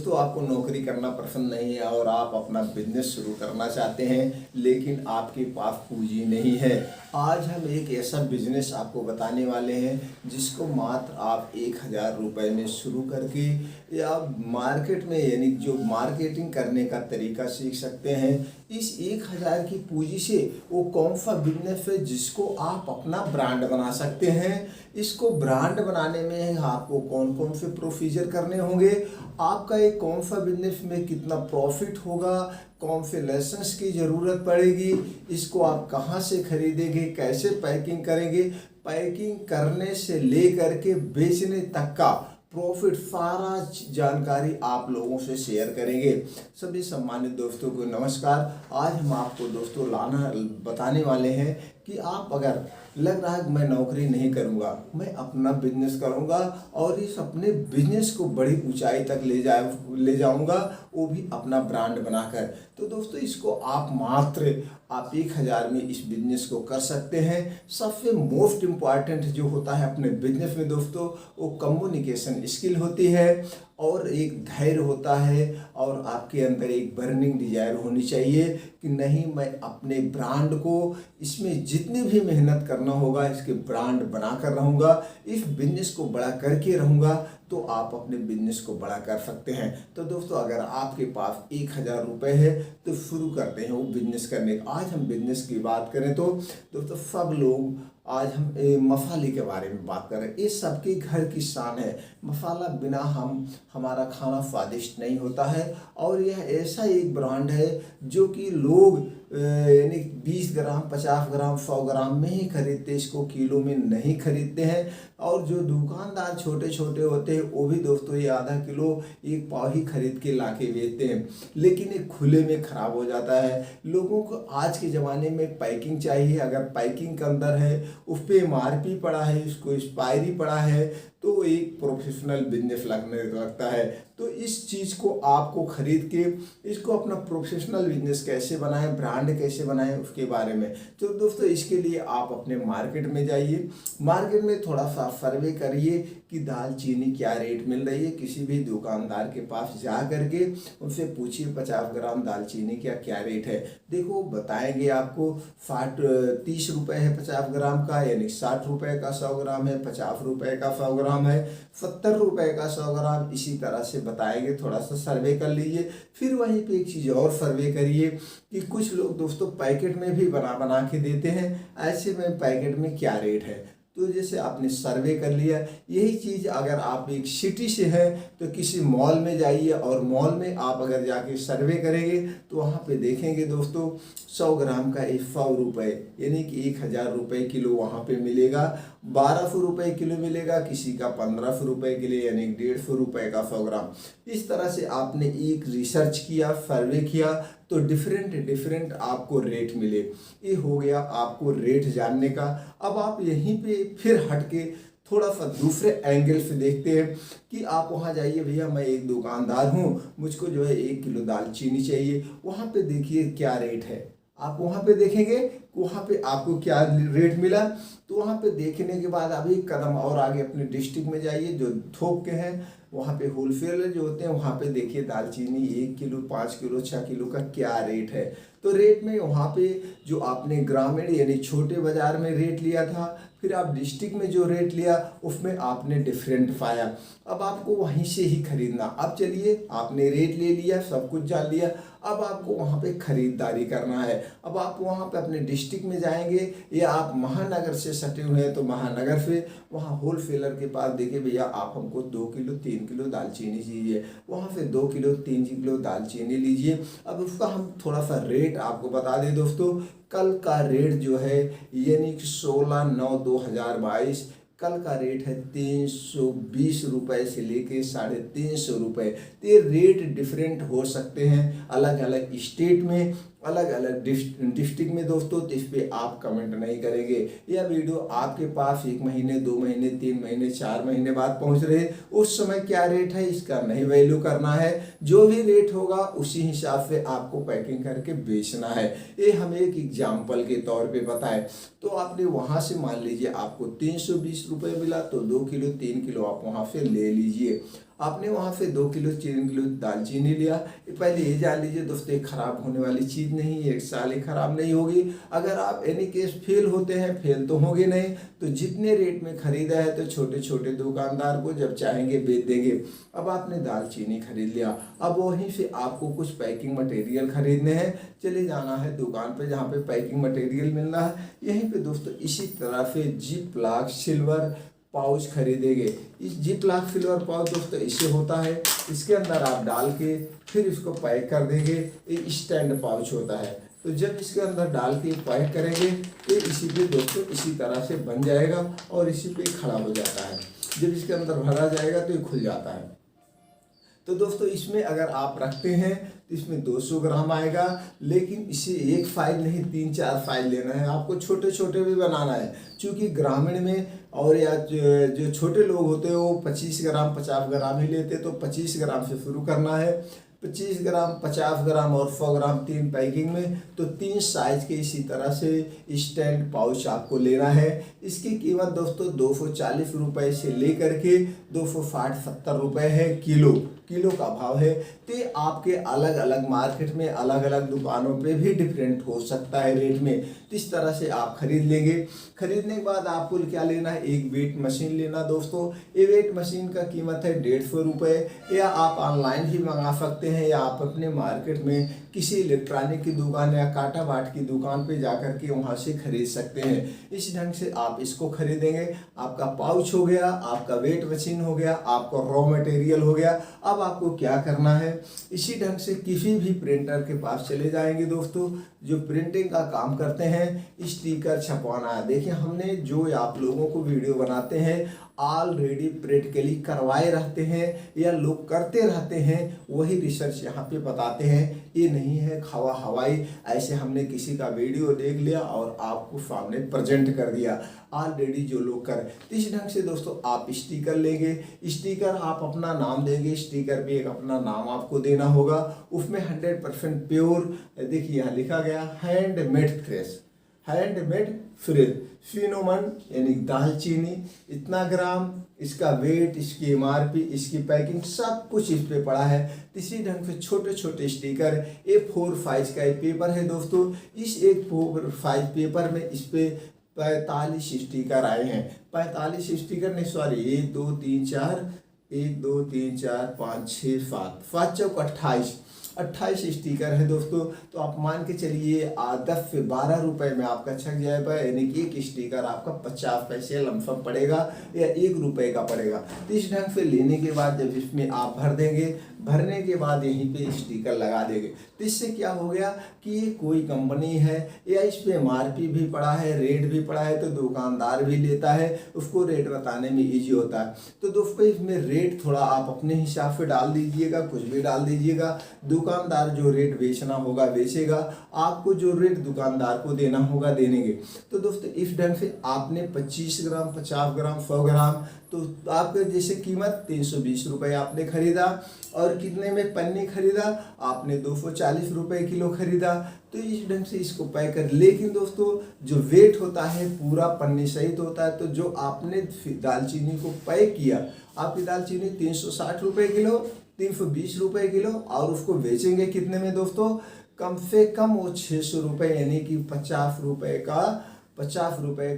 दोस्तों आपको नौकरी करना पसंद नहीं है और आप अपना बिजनेस शुरू करना चाहते हैं लेकिन आपके पास पूंजी नहीं है। आज हम एक ऐसा बिजनेस आपको बताने वाले हैं जिसको मात्र आप 1000 रुपये में शुरू करके या मार्केट में यानी जो मार्केटिंग करने का तरीका सीख सकते हैं। इस 1000 की पूंजी से वो कौन सा बिजनेस है जिसको आप अपना ब्रांड बना सकते हैं। इसको ब्रांड बनाने में आपको कौन कौन से प्रोसीजर करने होंगे, आपका एक कौन सा बिजनेस में कितना प्रॉफिट होगा, कौन से लाइसेंस की ज़रूरत पड़ेगी, इसको आप कहाँ से खरीदेंगे, कैसे पैकिंग करेंगे, पैकिंग करने से लेकर के बेचने तक का प्रॉफिट सारा जानकारी आप लोगों से शेयर करेंगे। सभी सम्मानित दोस्तों को नमस्कार। आज हम आपको दोस्तों बताने वाले हैं कि आप अगर लग रहा है कि मैं नौकरी नहीं करूंगा, मैं अपना बिजनेस करूंगा और इस अपने बिजनेस को बड़ी ऊंचाई तक ले जाऊंगा, वो भी अपना ब्रांड बनाकर। तो दोस्तों इसको आप 1000 में इस बिजनेस को कर सकते हैं। सबसे मोस्ट इम्पॉर्टेंट जो होता है अपने बिजनेस में दोस्तों, वो कम्युनिकेशन स्किल होती है और एक धैर्य होता है और आपके अंदर एक बर्निंग डिजायर होनी चाहिए कि नहीं, मैं अपने ब्रांड को इसमें जितनी भी मेहनत करना होगा इसके ब्रांड बना कर रहूँगा, इस बिजनेस को बड़ा करके रहूँगा, तो आप अपने बिजनेस को बड़ा कर सकते हैं। तो दोस्तों अगर आपके पास 1000 रुपये है तो शुरू करते हैं वो बिजनेस करने का। आज हम बिजनेस की बात करें तो दोस्तों सब लोग आज हम मसाले के बारे में बात कर रहे हैं। ये सबके घर की शान है। मसाला बिना हमारा खाना स्वादिष्ट नहीं होता है और यह ऐसा एक ब्रांड है जो कि लोग यानी 20 ग्राम 50 ग्राम 100 ग्राम में ही खरीदते, इसको किलो में नहीं खरीदते हैं। और जो दुकानदार छोटे छोटे होते हैं वो भी दोस्तों ये आधा किलो एक पाव ही खरीद के ला के बेचते हैं, लेकिन ये खुले में ख़राब हो जाता है। लोगों को आज के ज़माने में पैकिंग चाहिए, अगर पैकिंग के अंदर है उस पर MRP पड़ा है, उसको एक्सपायरी पड़ा है, तो एक प्रोफेशनल बिजनेस लगने लगता है। तो इस चीज़ को आपको खरीद के इसको अपना प्रोफेशनल बिजनेस कैसे बनाएं, ब्रांड कैसे बनाएं, उसके बारे में। तो दोस्तों इसके लिए आप अपने मार्केट में जाइए, मार्केट में थोड़ा सा सर्वे करिए कि दालचीनी क्या रेट मिल रही है। किसी भी दुकानदार के पास जा करके उनसे पूछिए 50 ग्राम दालचीनी क्या रेट है। देखो बताएंगे आपको 30 रुपये है 50 ग्राम का, यानी 60 रुपये का 100 ग्राम है, 50 रुपये का 100 ग्राम है, 70 रुपये का 100 ग्राम, इसी तरह से बताएंगे। थोड़ा सा सर्वे कर लीजिए। फिर वहीं पे एक चीज़ और सर्वे करिए कि कुछ लोग दोस्तों पैकेट में भी बना के देते हैं, ऐसे में पैकेट में क्या रेट है। तो जैसे आपने सर्वे कर लिया, यही चीज़ अगर आप एक सिटी से हैं तो किसी मॉल में जाइए और मॉल में आप अगर जाके सर्वे करेंगे तो वहाँ पे देखेंगे दोस्तों 100 ग्राम का 100 रुपये यानी कि 1000 रुपये किलो वहाँ पे मिलेगा। 1200 रुपये किलो मिलेगा, किसी का 1500 रुपये किलो यानी 150 रुपये का 100 ग्राम। इस तरह से आपने एक रिसर्च किया, सर्वे किया, तो डिफरेंट आपको रेट मिले। ये हो गया आपको रेट जानने का। अब आप यहीं पे फिर हट के थोड़ा सा दूसरे एंगल से देखते हैं कि आप वहाँ जाइए, भैया मैं एक दुकानदार हूँ, मुझको जो है 1 किलो दालचीनी चाहिए। वहाँ पे देखिए क्या रेट है, आप वहाँ पे देखेंगे वहाँ पे आपको क्या रेट मिला। तो वहाँ पे देखने के बाद आप एक कदम और आगे अपने डिस्ट्रिक्ट में जाइए, जो थोक के हैं वहाँ पे होलसेलर जो होते हैं वहाँ पे देखिए दालचीनी 1 किलो 5 किलो 6 किलो का क्या रेट है। तो रेट में वहाँ पे जो आपने ग्रामीण यानी छोटे बाज़ार में रेट लिया था, फिर आप डिस्ट्रिक्ट में जो रेट लिया उसमें आपने डिफरेंट पाया। अब आपको वहीं से ही खरीदना। अब चलिए आपने रेट ले लिया, सब कुछ जान लिया, अब आपको वहाँ पे खरीदारी करना है। अब आप वहाँ पे अपने डिस्ट्रिक्ट में जाएंगे या आप महानगर से सटे हुए हैं तो महानगर से वहाँ होलसेलर के पास देखिए, भैया आप हमको 2 किलो 3 किलो दालचीनी चाहिए, वहाँ से 2 किलो 3 किलो दालचीनी लीजिए। अब उसका हम थोड़ा सा रेट आपको बता दें दोस्तों। कल का रेट जो है यानी कि 16/9/2022 कल का रेट है 320 रुपये से लेके 350 रुपये। तो ये रेट डिफरेंट हो सकते हैं अलग अलग स्टेट में, अलग अलग डिस्ट्रिक्ट में दोस्तों। तो इस पर आप कमेंट नहीं करेंगे। यह वीडियो आपके पास 1 महीने 2 महीने 3 महीने 4 महीने बाद पहुंच रहे, उस समय क्या रेट है इसका नहीं वैल्यू करना है। जो भी रेट होगा उसी हिसाब से आपको पैकिंग करके बेचना है। ये हमें एक एग्जाम्पल के तौर पे बताएं। तो आपने वहाँ से मान लीजिए आपको 320 रुपये मिला, तो 2 किलो 3 किलो आप वहाँ से ले लीजिए। आपने वहाँ से 2 किलो 3 किलो दालचीनी लिया। पहले ये जान लीजिए दोस्तों, एक खराब होने वाली चीज़ नहीं, एक साल ही खराब नहीं होगी। अगर आप एनी केस फेल होते हैं, फेल तो होंगे नहीं, तो जितने रेट में खरीदा है तो छोटे छोटे दुकानदार को जब चाहेंगे बेच देंगे। अब आपने दालचीनी खरीद लिया, अब वहीं से आपको कुछ पैकिंग मटेरियल खरीदने हैं, चले जाना है दुकान पे जहाँ पे पैकिंग मटेरियल मिलना है। यहीं पे दोस्तों इसी तरह से जिप लॉक सिल्वर पाउच खरीदेंगे। इस जिप लॉक सिल्वर पाउच दोस्तों इससे होता है, इसके अंदर आप डाल के फिर इसको पैक कर देंगे। ये स्टैंड पाउच होता है, तो जब इसके अंदर डाल के पैक करेंगे तो इसी पे दोस्तों इसी तरह से बन जाएगा और इसी पे खड़ा हो जाता है। जब इसके अंदर भरा जाएगा तो ये खुल जाता है। तो दोस्तों इसमें अगर आप रखते हैं तो इसमें 200 ग्राम आएगा, लेकिन इसे एक फाइल नहीं 3-4 फाइल लेना है आपको, छोटे छोटे भी बनाना है। क्योंकि ग्रामीण में और या जो छोटे लोग होते हैं वो 25 ग्राम 50 ग्राम ही लेते, तो 25 ग्राम से शुरू करना है। 25 ग्राम 50 ग्राम और 100 ग्राम 3 पैकिंग में, तो 3 साइज के इसी तरह से स्टैंड पाउच आपको लेना है। इसकी कीमत दोस्तों 240 रुपये से लेकर के 260-70 रुपये है किलो का भाव है। तो आपके अलग अलग मार्केट में अलग अलग दुकानों पे भी डिफरेंट हो सकता है रेट में। तो इस तरह से आप खरीद लेंगे। खरीदने के बाद आपको क्या लेना है, एक वेट मशीन लेना दोस्तों। ये वेट मशीन का कीमत है 150 रुपये, या आप ऑनलाइन भी मंगा सकते हैं, या आप अपने मार्केट में किसी इलेक्ट्रॉनिक की दुकान या काटा बाट की दुकान पे जाकर के वहाँ से खरीद सकते हैं। इस ढंग से आप इसको खरीदेंगे। आपका पाउच हो गया, आपका वेट मशीन हो गया, आपका रॉ मटेरियल हो गया। अब आपको क्या करना है, इसी ढंग से किसी भी प्रिंटर के पास चले जाएंगे दोस्तों, जो प्रिंटिंग का काम करते हैं। स्टिकर छपवाना है, देखिए हमने जो आप लोगों को वीडियो बनाते हैं ऑलरेडी प्रैक्टिकली करवाए रहते हैं या लोग करते रहते हैं, वही रिसर्च यहाँ पे बताते हैं। ये नहीं है खवा हवाई, ऐसे हमने किसी का वीडियो देख लिया और आपको सामने प्रेजेंट कर दिया। ऑलरेडी जो लोग कर, इस ढंग से दोस्तों आप स्टिकर लेंगे। स्टिकर आप अपना नाम देंगे, स्टिकर पे एक अपना नाम आपको देना होगा। उसमें 100% प्योर, देखिए यहाँ लिखा गया handmade fresh, handmade fresh cinnamon यानी दालचीनी, इतना ग्राम, इसका वेट, इसकी एमआरपी, इसकी पैकिंग, सब कुछ इस पे पड़ा है। इसी ढंग से छोटे छोटे स्टिकर A4 साइज का एक पेपर है दोस्तों। इस A4 साइज पेपर में इस पे 45 स्टिकर आए हैं। 45 स्टिकर नहीं, सॉरी 1 2 3 4 1 2 3 4 5 6 7 5 चौक 28 स्टिकर है दोस्तों। तो आप मान के चलिए 10 से 12 रुपए में आपका छक जाएगा, यानी कि एक स्टिकर आपका 50 पैसे लमसम पड़ेगा या 1 रुपए का पड़ेगा। तो इस ढंग से लेने के बाद जब इसमें आप भर देंगे, भरने के बाद यहीं पे स्टिकर लगा देंगे। तो इससे क्या हो गया कि ये कोई कंपनी है या इस पे एमआरपी भी पड़ा है, रेट भी पड़ा है, तो दुकानदार भी लेता है, उसको रेट बताने में इजी होता है। तो दोस्तों इसमें रेट थोड़ा आप अपने हिसाब से डाल दीजिएगा, कुछ भी डाल दीजिएगा। दुकानदार जो रेट बेचना होगा बेचेगा, आपको जो रेट दुकानदार को देना होगा देंगे। तो दोस्तों इस ढंग से आपने 25 ग्राम 50 ग्राम 100 ग्राम, तो आपके जैसे कीमत 320 रुपये आपने खरीदा, और कितने में पन्नी खरीदा आपने 240 रुपये किलो खरीदा। तो इस ढंग से इसको पैक कर, लेकिन दोस्तों जो वेट होता है पूरा पन्नी सहित होता है। तो जो आपने दालचीनी को पैक किया, आपकी दालचीनी 360 रुपये किलो, 320 रुपये किलो, और उसको बेचेंगे कितने में दोस्तों, कम से कम वो 600 रुपये, यानी कि 50 रुपये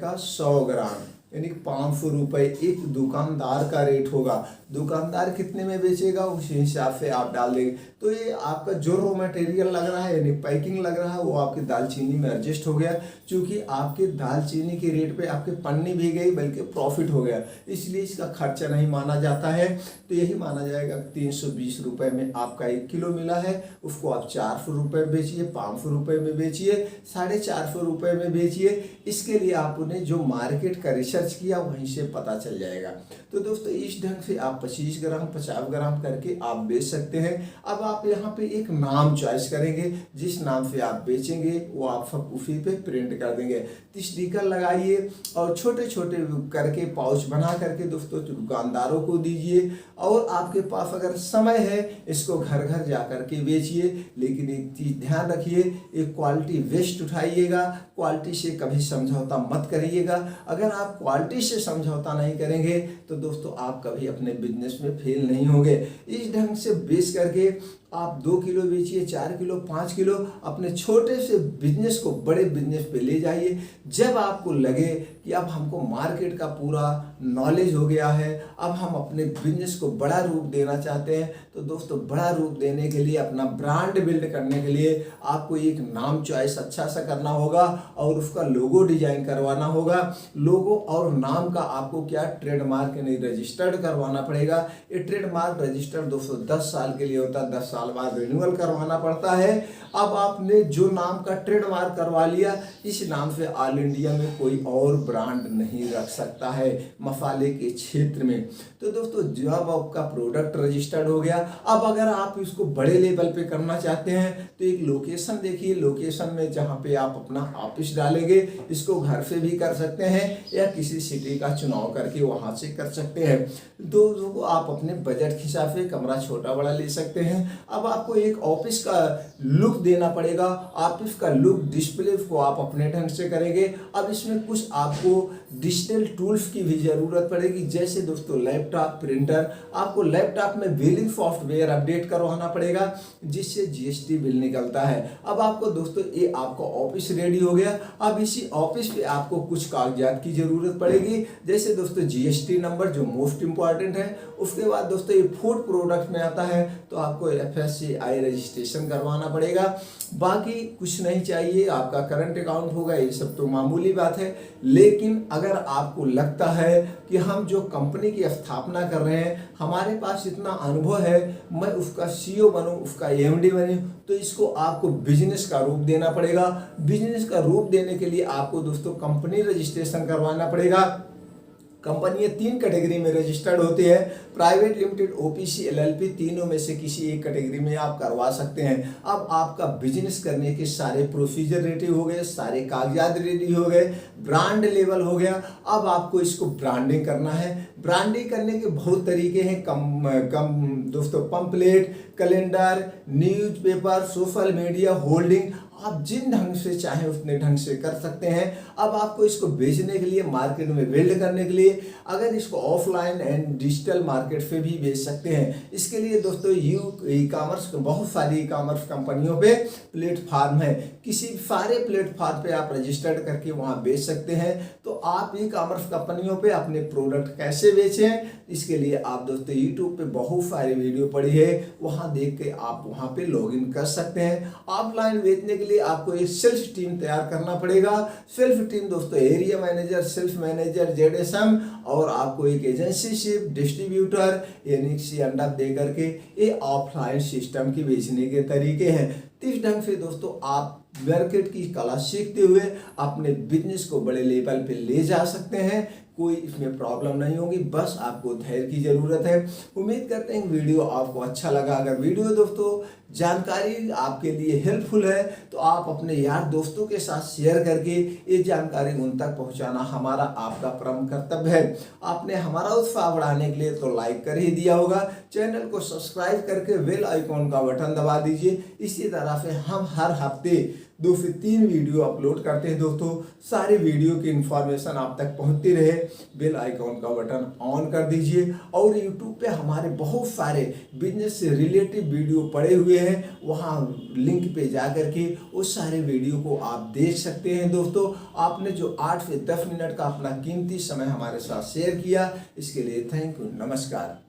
का 100 ग्राम, यानी 500 रुपये एक दुकानदार का रेट होगा। दुकानदार कितने में बेचेगा उस हिसाब से आप डाल देंगे। तो ये आपका जो रॉ मटेरियल लग रहा है यानी पैकिंग लग रहा है वो आपकी दालचीनी में एडजस्ट हो गया, क्योंकि आपके दालचीनी के रेट पे आपके पन्नी भी गई बल्कि प्रॉफिट हो गया, इसलिए इसका खर्चा नहीं माना जाता है। तो यही माना जाएगा 320 रुपये में आपका 1 किलो मिला है, उसको आप 400 रुपये बेचिए, 500 रुपये में बेचिए, 450 रुपये में बेचिए। इसके लिए आपने जो मार्केट का रिसर्च किया वहीं से पता चल जाएगा। तो दोस्तों इस ढंग से आप 25 ग्राम 50 ग्राम करके आप बेच सकते हैं। अब आप यहाँ पे एक नाम चॉइस करेंगे, जिस नाम से आप बेचेंगे वो आप सब उसी पे प्रिंट कर देंगे। स्टिकर लगाइए और छोटे छोटे करके पाउच बना करके दोस्तों दुकानदारों को दीजिए, और आपके पास अगर समय है इसको घर घर जा करके बेचिए। लेकिन एक चीज़ ध्यान रखिए, एक क्वालिटी वेस्ट उठाइएगा, क्वालिटी से कभी समझौता मत करिएगा। अगर आप क्वालिटी से समझौता नहीं करेंगे तो दोस्तों आप कभी अपने बिजनेस में फेल नहीं होंगे। इस ढंग से बेच करके आप 2 किलो बेचिए, 4 किलो, 5 किलो, अपने छोटे से बिजनेस को बड़े बिजनेस पे ले जाइए। जब आपको लगे कि अब हमको मार्केट का पूरा नॉलेज हो गया है, अब हम अपने बिजनेस को बड़ा रूप देना चाहते हैं, तो दोस्तों बड़ा रूप देने के लिए, अपना ब्रांड बिल्ड करने के लिए आपको एक नाम चॉइस अच्छा सा करना होगा और उसका लोगो डिजाइन करवाना होगा। लोगो और नाम का आपको क्या ट्रेडमार्क यानी रजिस्टर्ड करवाना पड़ेगा। ये ट्रेडमार्क रजिस्टर्ड दोस्तों 10 साल के लिए होता है, 10 साल बाद रिन्यूअल करवाना पड़ता है। अब आपने जो नाम का ट्रेडमार्क करवा लिया, इस नाम से ऑल इंडिया में कोई और ब्रांड नहीं रख सकता है मसाले के क्षेत्र में। तो दोस्तों जब आपका प्रोडक्ट रजिस्टर्ड हो गया, अब अगर आप इसको बड़े लेवल पे करना चाहते हैं तो एक लोकेशन देखिए। लोकेशन में जहाँ पे आप अपना ऑफिस डालेंगे, इसको घर से भी कर सकते हैं या किसी सिटी का चुनाव करके वहाँ से कर सकते हैं। तो आप अपने बजट के हिसाब से कमरा छोटा बड़ा ले सकते हैं। अब आपको एक ऑफिस का लुक देना पड़ेगा। ऑफिस का लुक डिस्प्ले को आप अपने ढंग से करेंगे। अब इसमें कुछ आपको डिजिटल टूल्स की भी जरूरत पड़ेगी, जैसे दोस्तों लैपटॉप, प्रिंटर। आपको लैपटॉप में बिलिंग सॉफ्टवेयर अपडेट करवाना पड़ेगा, जिससे जीएसटी बिल निकलता है। अब आपको दोस्तों ये आपका ऑफिस रेडी हो गया। अब इसी ऑफिस पे आपको कुछ कागजात की जरूरत पड़ेगी, जैसे दोस्तों जीएसटी नंबर जो मोस्ट इंपॉर्टेंट है। उसके बाद दोस्तों ये फूड प्रोडक्ट में आता है तो आपको FSCI रजिस्ट्रेशन करवाना पड़ेगा। बाकी कुछ नहीं चाहिए, आपका करंट अकाउंट होगा, ये सब तो मामूली बात है। लेकिन अगर आपको लगता है कि हम जो कंपनी की स्थापना कर रहे हैं, हमारे पास इतना अनुभव है, मैं उसका CEO बनूं, उसका MD बनूं, तो इसको आपको बिजनेस का रूप देना पड़ेगा। बिजनेस का रूप देने के लिए आपको दोस्तों कंपनी रजिस्ट्रेशन करवाना पड़ेगा। कंपनियां 3 कैटेगरी में रजिस्टर्ड होती है, प्राइवेट लिमिटेड, OPC, LLP। तीनों में से किसी एक कैटेगरी में आप करवा सकते हैं। अब आपका बिजनेस करने के सारे प्रोसीजर रेडी हो गए, सारे कागजात रेडी हो गए, ब्रांड लेवल हो गया। अब आपको इसको ब्रांडिंग करना है। ब्रांडिंग करने के बहुत तरीके हैं, कम दोस्तों, pamphlet, calendar, newspaper, social media, holding, आप जिन ढंग से चाहें उतने ढंग से कर सकते हैं। अब आपको इसको बेचने के लिए, मार्केट में बिल्ड करने के लिए, अगर इसको ऑफलाइन एंड डिजिटल मार्केट से भी बेच सकते हैं। इसके लिए दोस्तों ई-कॉमर्स, बहुत सारी ई-कॉमर्स कंपनियों पे प्लेटफार्म है। किसी सारे प्लेटफार्म पे आप रजिस्टर्ड करके वहाँ बेच सकते हैं। तो आप ई-कॉमर्स कंपनियों पे अपने प्रोडक्ट कैसे बेचें, इसके लिए आप दोस्तों यूट्यूब पे बहुत सारी वीडियो पड़ी है, वहाँ देख के आप वहाँ पे लॉगिन कर सकते हैं। ऑफलाइन बेचने के लिए आपको एक सेल्फ टीम तैयार करना पड़ेगा। सेल्फ टीम दोस्तों area manager, self manager, ZSM और आपको एक एजेंसी शिप, डिस्ट्रीब्यूटर, यानी अंडा दे करके, ये ऑफलाइन सिस्टम की बेचने के तरीके हैं। इस ढंग से दोस्तों आप मार्केट की कला सीखते हुए अपने बिजनेस को बड़े लेवल पे ले जा सकते हैं। कोई इसमें प्रॉब्लम नहीं होगी, बस आपको धैर्य की ज़रूरत है। उम्मीद करते हैं वीडियो आपको अच्छा लगा। अगर वीडियो दोस्तों जानकारी आपके लिए हेल्पफुल है तो आप अपने यार दोस्तों के साथ शेयर करके ये जानकारी उन तक पहुंचाना हमारा आपका परम कर्तव्य है। आपने हमारा उत्साह बढ़ाने के लिए तो लाइक कर ही दिया होगा, चैनल को सब्सक्राइब करके बेल आइकॉन का बटन दबा दीजिए। इसी तरह से हम हर हफ्ते 2 से 3 वीडियो अपलोड करते हैं दोस्तों। सारी वीडियो की इंफॉर्मेशन आप तक पहुंचती रहे, बेल आइकॉन का बटन ऑन कर दीजिए। और यूट्यूब पे हमारे बहुत सारे बिजनेस से रिलेटिव वीडियो पड़े हुए हैं, वहाँ लिंक पे जा करके उस सारे वीडियो को आप देख सकते हैं दोस्तों। आपने जो 8 से 10 मिनट का अपना कीमती समय हमारे साथ शेयर किया, इसके लिए थैंक यू, नमस्कार।